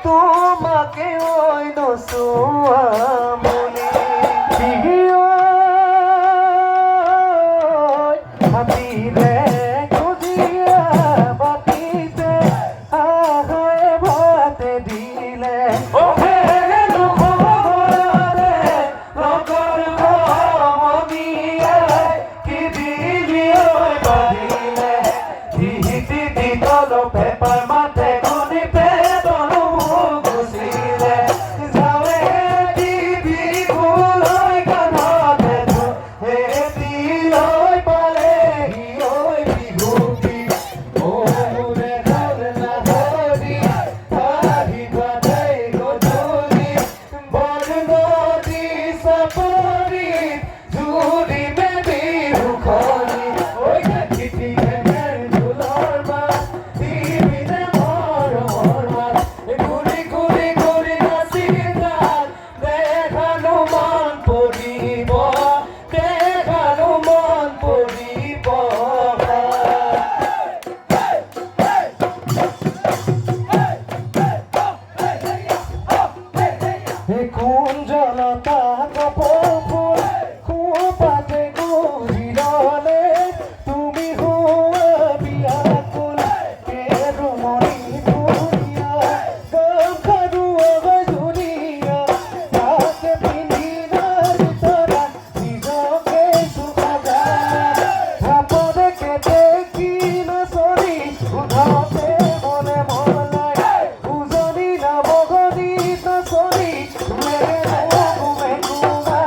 তোমাকে ওই দোসুয়া মনে হাতিরে খুঁজিয়া বাতিতে আহায় ভাতে দিলে পেপার মাঠে কোনি পেতনো গুছিলে যাওয়ে দিবি ফুলই কানতে তো হে দিলই পালে ওই বিহুটি ওরে ধরনা ধরি তাহি বাজাই গজুরি বর্ণদি সাপরি জুরি মেবি হুখরি ওই চিঠি ঘের দুলার মা কুঞ্জলতা কপল খুপাতে গুজিরলে তুমি হুয়া বিয়াকুল কেরুমণি দুনিয়া গখারুয়া দুনিয়া তাকে পিনিনার তোরা নিজকে সুখাজা ভাপরে কেটে কি না সরি উধাতে মনে মলাই উজনি না বগনি না সরি মেরে ঘুমে ঘুমা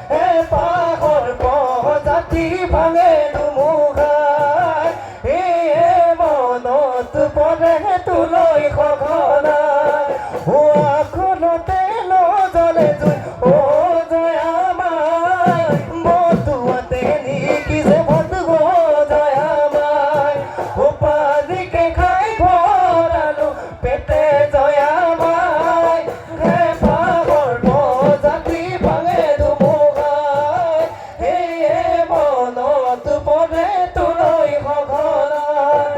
Hey! পাহৰ প্ৰজাতি ভাঙে ধুমুহাই মনত পৰে তোলৈ সঘনাই আখলতে নজ্বলে জুই জয় আমায় বতুৱাতে নিকি যে ভতুৱ জয় আমায় উপাধিকে খাই ভৰালো পেটে জয় আমায় হে পাহৰ প্ৰজাতি ভাঙে ধুমুহাই মনত পৰে তোলৈ সঘনাই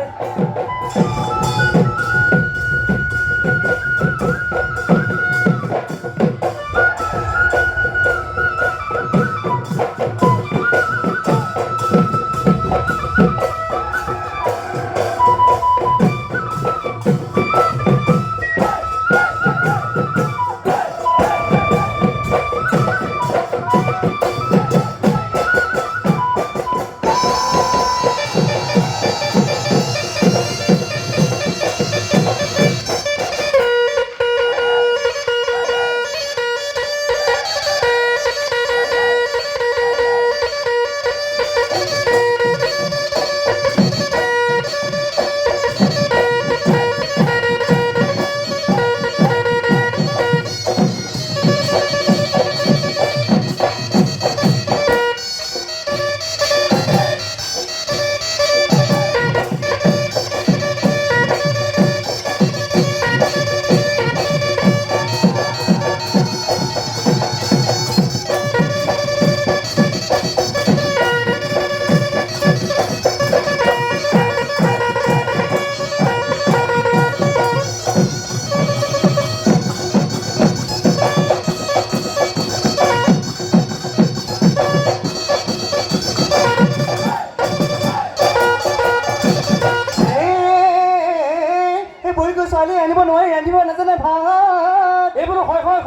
ছোৱালী আনিব নোৱাৰি ৰান্ধিব নাজানে ভাত এইবোলো হয় হয়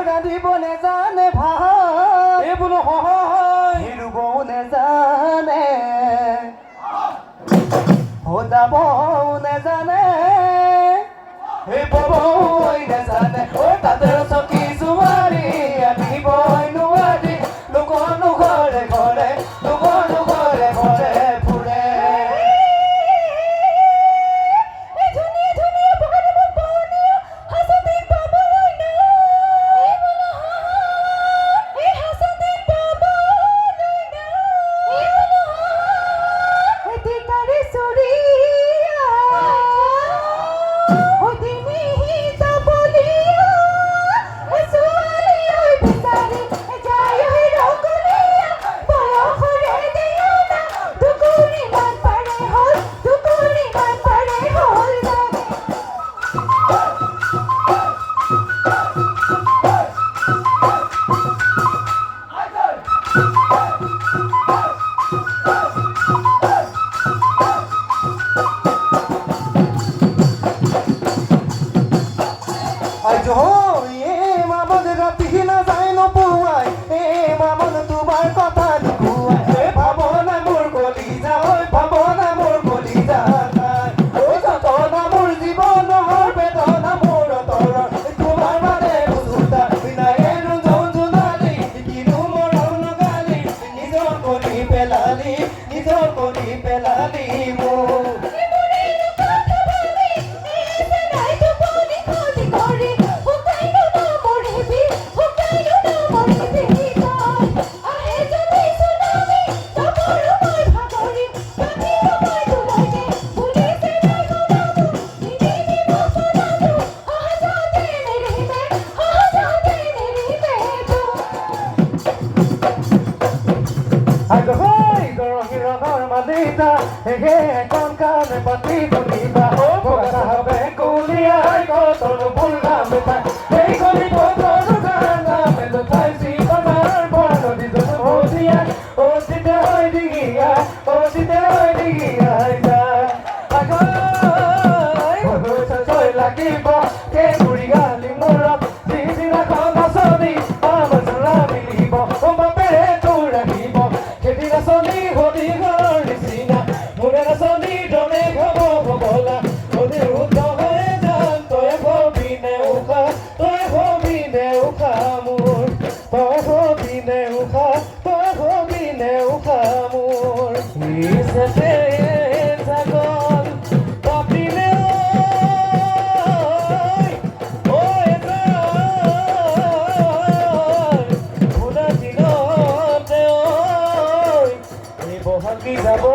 ৰান্ধিব নেজানে ভাত এইবোলো হয় ৰুবও নেজানে সজাবও নেজানে ববই নেজানে তাতে চকী জোৱাৰী আনিবই নোৱাৰি লোকনো ঘৰে ঘৰে লোকনো ঘৰে ঘৰে ফুৰে con cane patito riba boga be kulia ai ko tolo bulga me ta ei ko ni po tolo ganga me to tai si panar bono di do hodia o si te hoy digia o si te hoy digia ja agoi ho cha choi la ki bo ke kuriga limura si si la ko na so di ama sala mi li bo o ma pe tu la ki bo ke di la so ni ho di go ni sina mure na so ni do me go bola o de u to he jan to e ho bi ne u ka to e ho bi সেতে ছাগল পাপিলে ওই ভুলা দিনতে এই বহাগী যাব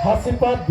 হাসিপাত